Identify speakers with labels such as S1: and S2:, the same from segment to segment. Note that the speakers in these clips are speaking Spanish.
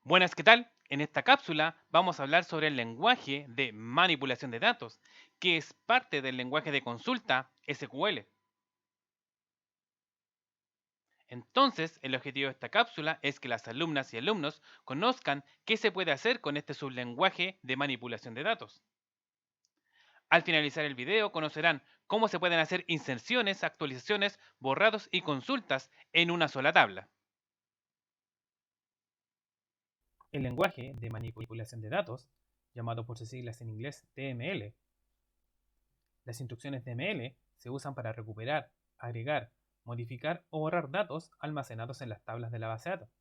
S1: Buenas, ¿qué tal? En esta cápsula vamos a hablar sobre el lenguaje de manipulación de datos, que es parte del lenguaje de consulta SQL. Entonces, el objetivo de esta cápsula es que las alumnas y alumnos conozcan qué se puede hacer con este sublenguaje de manipulación de datos. Al finalizar el video conocerán cómo se pueden hacer inserciones, actualizaciones, borrados y consultas en una sola tabla.
S2: El lenguaje de manipulación de datos, llamado por sus siglas en inglés DML, las instrucciones DML se usan para recuperar, agregar, modificar o borrar datos almacenados en las tablas de la base de datos.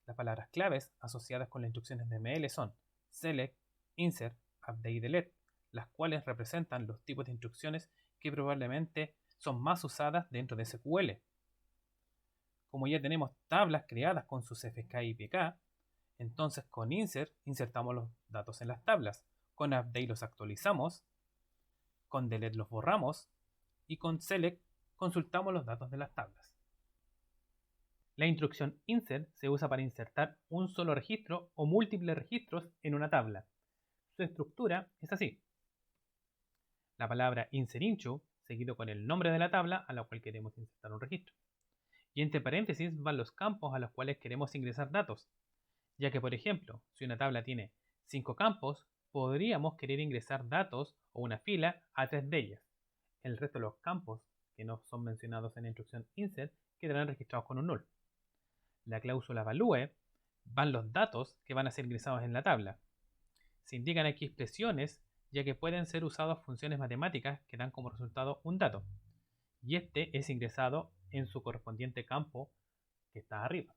S2: Las palabras claves asociadas con las instrucciones DML son select, insert, update y delete, las cuales representan los tipos de instrucciones que probablemente son más usadas dentro de SQL. Como ya tenemos tablas creadas con sus FK y PK, entonces con insert insertamos los datos en las tablas, con update los actualizamos, con delete los borramos y con select consultamos los datos de las tablas. La instrucción insert se usa para insertar un solo registro o múltiples registros en una tabla. Su estructura es así. La palabra insert_into seguido con el nombre de la tabla a la cual queremos insertar un registro. Y entre paréntesis van los campos a los cuales queremos ingresar datos, ya que por ejemplo, si una tabla tiene 5 campos, podríamos querer ingresar datos o una fila a 3 de ellas. El resto de los campos que no son mencionados en la instrucción insert quedarán registrados con un null. La cláusula value van los datos que van a ser ingresados en la tabla. Se indican aquí expresiones ya que pueden ser usadas funciones matemáticas que dan como resultado un dato, y este es ingresado en su correspondiente campo que está arriba.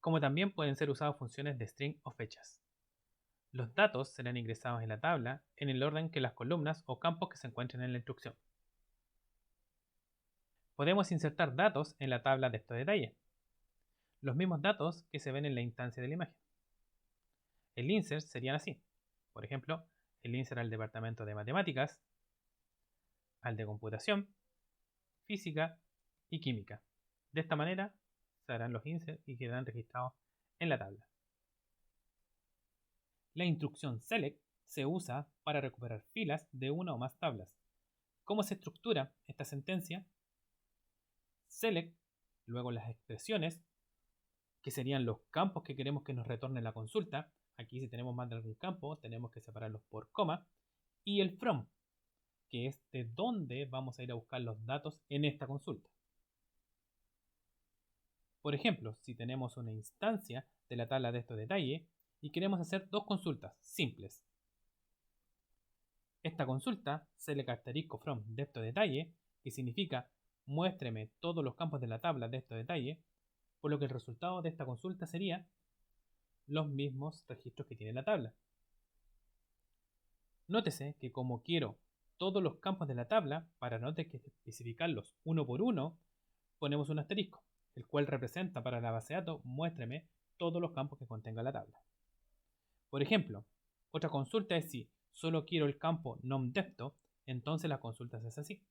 S2: Como también pueden ser usadas funciones de string o fechas. Los datos serán ingresados en la tabla en el orden que las columnas o campos que se encuentren en la instrucción. Podemos insertar datos en la tabla de estos detalles, los mismos datos que se ven en la instancia de la imagen. El insert serían así. Por ejemplo, el insert al departamento de matemáticas, al de computación, física y química. De esta manera se harán los inserts y quedarán registrados en la tabla. La instrucción select se usa para recuperar filas de una o más tablas. ¿Cómo se estructura esta sentencia? Select, luego las expresiones, que serían los campos que queremos que nos retorne la consulta. Aquí si tenemos más de algún campo, tenemos que separarlos por coma. Y el from, que es de dónde vamos a ir a buscar los datos en esta consulta. Por ejemplo, si tenemos una instancia de la tabla de estos detalles y queremos hacer dos consultas simples. Esta consulta select asterisco from de estos detalles, que significa muéstreme todos los campos de la tabla de estos detalles, por lo que el resultado de esta consulta sería los mismos registros que tiene la tabla. Nótese que como quiero todos los campos de la tabla, para no tener que especificarlos uno por uno, ponemos un asterisco, el cual representa para la base de datos, muéstreme todos los campos que contenga la tabla. Por ejemplo, otra consulta es si solo quiero el campo nomDepto, entonces la consulta se hace así.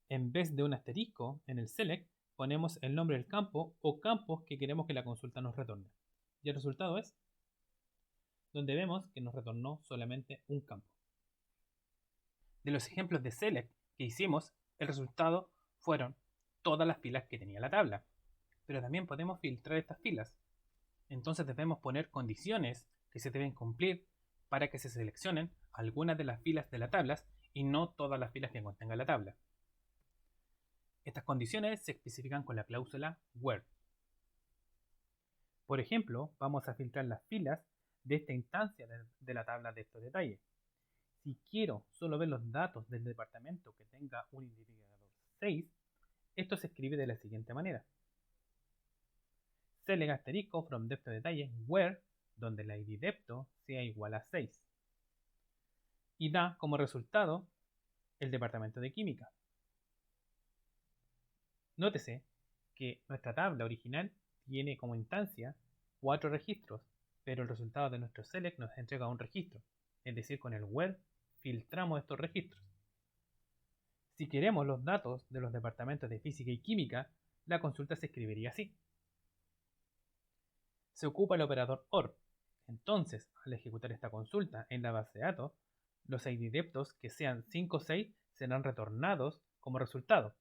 S2: En vez de un asterisco en el select, ponemos el nombre del campo o campos que queremos que la consulta nos retorne. Y el resultado es donde vemos que nos retornó solamente un campo. De los ejemplos de select que hicimos, el resultado fueron todas las filas que tenía la tabla. Pero también podemos filtrar estas filas. Entonces debemos poner condiciones que se deben cumplir para que se seleccionen algunas de las filas de las tablas y no todas las filas que contenga la tabla. Estas condiciones se especifican con la cláusula where. Por ejemplo, vamos a filtrar las filas de esta instancia de la tabla de estos detalles. Si quiero solo ver los datos del departamento que tenga un identificador 6, esto se escribe de la siguiente manera. Select asterisco from depto detalles where, donde la id depto sea igual a 6. Y da como resultado el departamento de química. Nótese que nuestra tabla original tiene como instancia 4 registros, pero el resultado de nuestro select nos entrega un registro, es decir, con el where filtramos estos registros. Si queremos los datos de los departamentos de física y química, la consulta se escribiría así. Se ocupa el operador OR. Entonces, al ejecutar esta consulta en la base de datos, los IDDEPTOS que sean 5 o 6 serán retornados como resultado.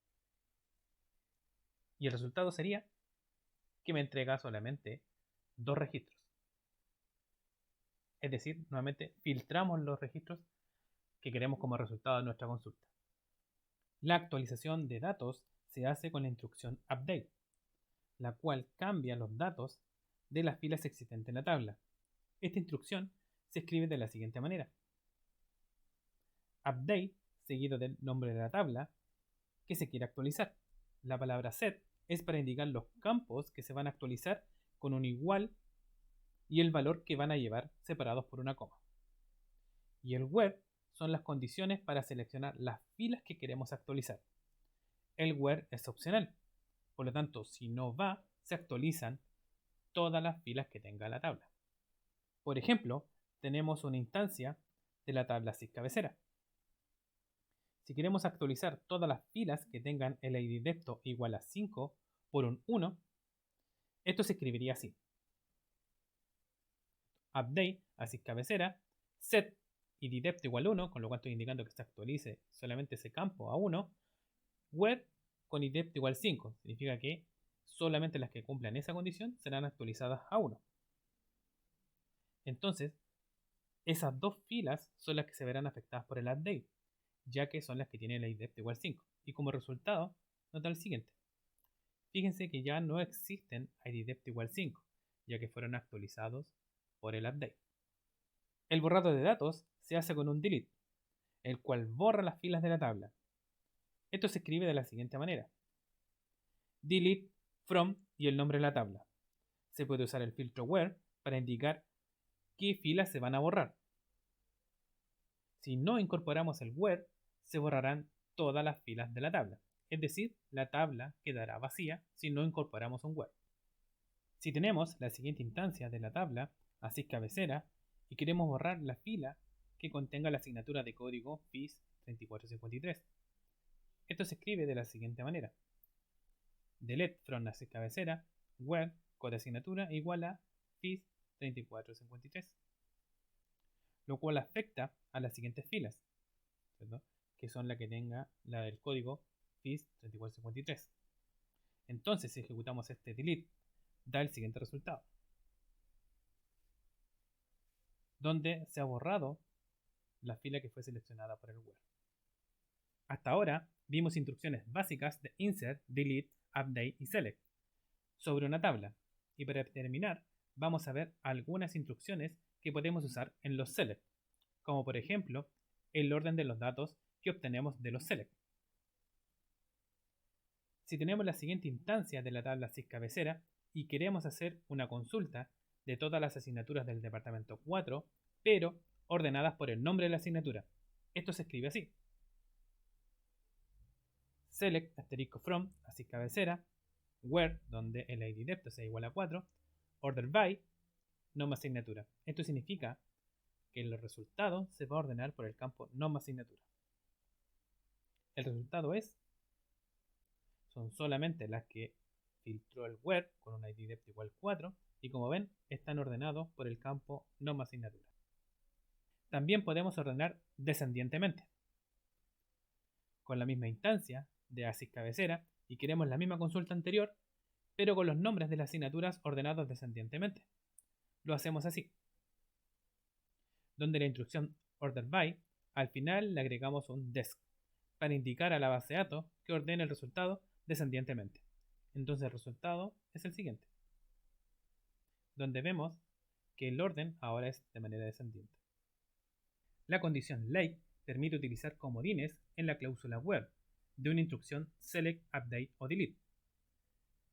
S2: Y el resultado sería que me entrega solamente 2 registros. Es decir, nuevamente filtramos los registros que queremos como resultado de nuestra consulta. La actualización de datos se hace con la instrucción update, la cual cambia los datos de las filas existentes en la tabla. Esta instrucción se escribe de la siguiente manera. Update seguido del nombre de la tabla que se quiere actualizar. La palabra set es para indicar los campos que se van a actualizar con un igual y el valor que van a llevar separados por una coma. Y el where son las condiciones para seleccionar las filas que queremos actualizar. El where es opcional, por lo tanto, si no va, se actualizan todas las filas que tenga la tabla. Por ejemplo, tenemos una instancia de la tabla syscabecera. Si queremos actualizar todas las filas que tengan el IDDEPTO igual a 5 por un 1, esto se escribiría así. Update a syscabecera, set IDDEPTO igual a 1, con lo cual estoy indicando que se actualice solamente ese campo a 1, where con IDDEPTO igual 5, significa que solamente las que cumplan esa condición serán actualizadas a 1. Entonces, esas dos filas son las que se verán afectadas por el update, ya que son las que tienen el IDDEPTO igual 5. Y como resultado, nota el siguiente. Fíjense que ya no existen IDDEPTO igual 5, ya que fueron actualizados por el update. El borrado de datos se hace con un delete, el cual borra las filas de la tabla. Esto se escribe de la siguiente manera. Delete from y el nombre de la tabla. Se puede usar el filtro where para indicar qué filas se van a borrar. Si no incorporamos el where, se borrarán todas las filas de la tabla. Es decir, la tabla quedará vacía si no incorporamos un where. Si tenemos la siguiente instancia de la tabla, así cabecera, y queremos borrar la fila que contenga la asignatura de código FIS3453. Esto se escribe de la siguiente manera. Delete from así cabecera, where code asignatura igual a FIS3453. Lo cual afecta a las siguientes filas, ¿cierto? Que son la que tenga la del código FIS3453. Entonces, si ejecutamos este delete, da el siguiente resultado, donde se ha borrado la fila que fue seleccionada por el where. Hasta ahora vimos instrucciones básicas de insert, delete, update y select sobre una tabla. Y para terminar, vamos a ver algunas instrucciones que podemos usar en los select, como por ejemplo el orden de los datos que obtenemos de los select. Si tenemos la siguiente instancia de la tabla syscabecera y queremos hacer una consulta de todas las asignaturas del departamento 4, pero ordenadas por el nombre de la asignatura, esto se escribe así. Select asterisco from así cabecera, where donde el IDDEPTO sea igual a 4, order by, nombre asignatura. Esto significa que los resultados se va a ordenar por el campo nombre asignatura. El resultado son solamente las que filtró el where con un IDDEPTO igual 4 y como ven están ordenados por el campo nombre asignatura. También podemos ordenar descendientemente. Con la misma instancia de ASIC cabecera y queremos la misma consulta anterior, pero con los nombres de las asignaturas ordenados descendientemente. Lo hacemos así. Donde la instrucción order by, al final le agregamos un desc para indicar a la base de datos que ordene el resultado descendientemente. Entonces el resultado es el siguiente, donde vemos que el orden ahora es de manera descendiente. La condición like permite utilizar comodines en la cláusula where de una instrucción select, update o delete.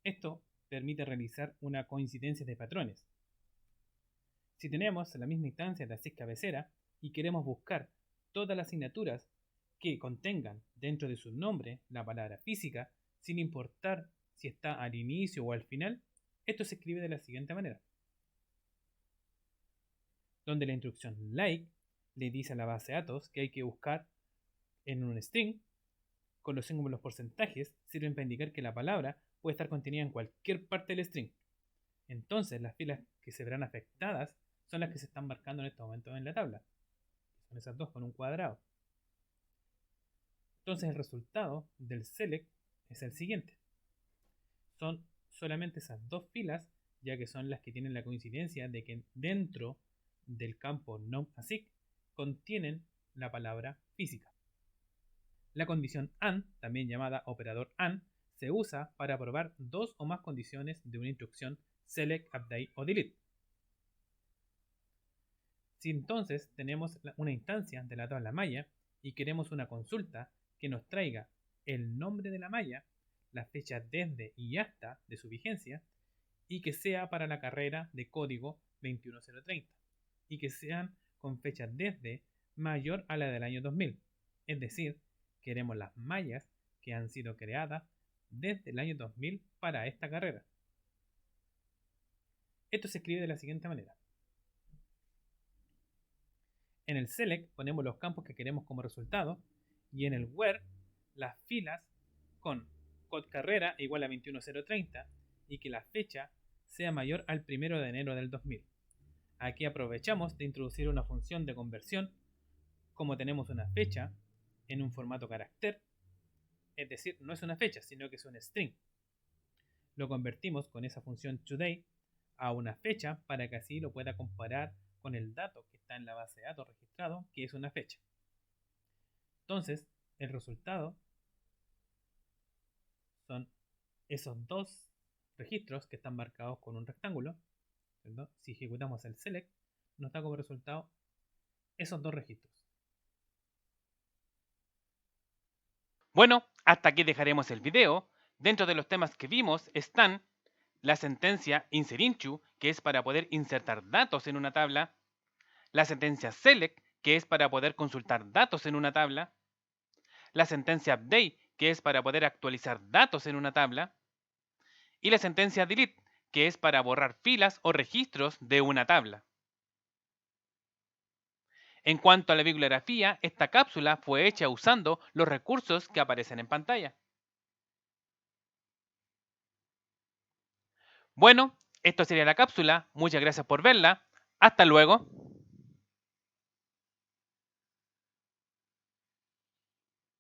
S2: Esto permite realizar una coincidencia de patrones. Si tenemos la misma instancia de ASIC cabecera y queremos buscar todas las asignaturas que contengan dentro de su nombre la palabra física, sin importar si está al inicio o al final, esto se escribe de la siguiente manera. Donde la instrucción like le dice a la base de datos que hay que buscar en un string, con los símbolos porcentajes sirven para indicar que la palabra puede estar contenida en cualquier parte del string. Entonces, las filas que se verán afectadas son las que se están marcando en este momento en la tabla. Son esas dos con un cuadrado. Entonces, el resultado del select es el siguiente. Son solamente esas dos filas, ya que son las que tienen la coincidencia de que dentro del campo non-ASIC contienen la palabra física. La condición AND, también llamada operador AND, se usa para probar dos o más condiciones de una instrucción select, update o delete. Si entonces tenemos una instancia de la tabla malla y queremos una consulta que nos traiga el nombre de la malla, la fecha desde y hasta de su vigencia, y que sea para la carrera de código 21030, y que sean con fecha desde mayor a la del año 2000. Es decir, queremos las mallas que han sido creadas desde el año 2000 para esta carrera. Esto se escribe de la siguiente manera. En el select ponemos los campos que queremos como resultado y en el where las filas con code carrera igual a 21030 y que la fecha sea mayor al 1 de enero del 2000. Aquí aprovechamos de introducir una función de conversión. Como tenemos una fecha en un formato carácter, es decir, no es una fecha, sino que es un string. Lo convertimos con esa función today a una fecha para que así lo pueda comparar con el dato que está en la base de datos registrado, que es una fecha. Entonces, el resultado son esos dos registros que están marcados con un rectángulo. ¿Cierto? Si ejecutamos el select, nos da como resultado esos dos registros.
S1: Bueno, hasta aquí dejaremos el video. Dentro de los temas que vimos están la sentencia inserinchu, que es para poder insertar datos en una tabla, la sentencia select, que es para poder consultar datos en una tabla, la sentencia update, que es para poder actualizar datos en una tabla, y la sentencia delete, que es para borrar filas o registros de una tabla. En cuanto a la bibliografía, esta cápsula fue hecha usando los recursos que aparecen en pantalla. Bueno, esto sería la cápsula. Muchas gracias por verla. Hasta luego.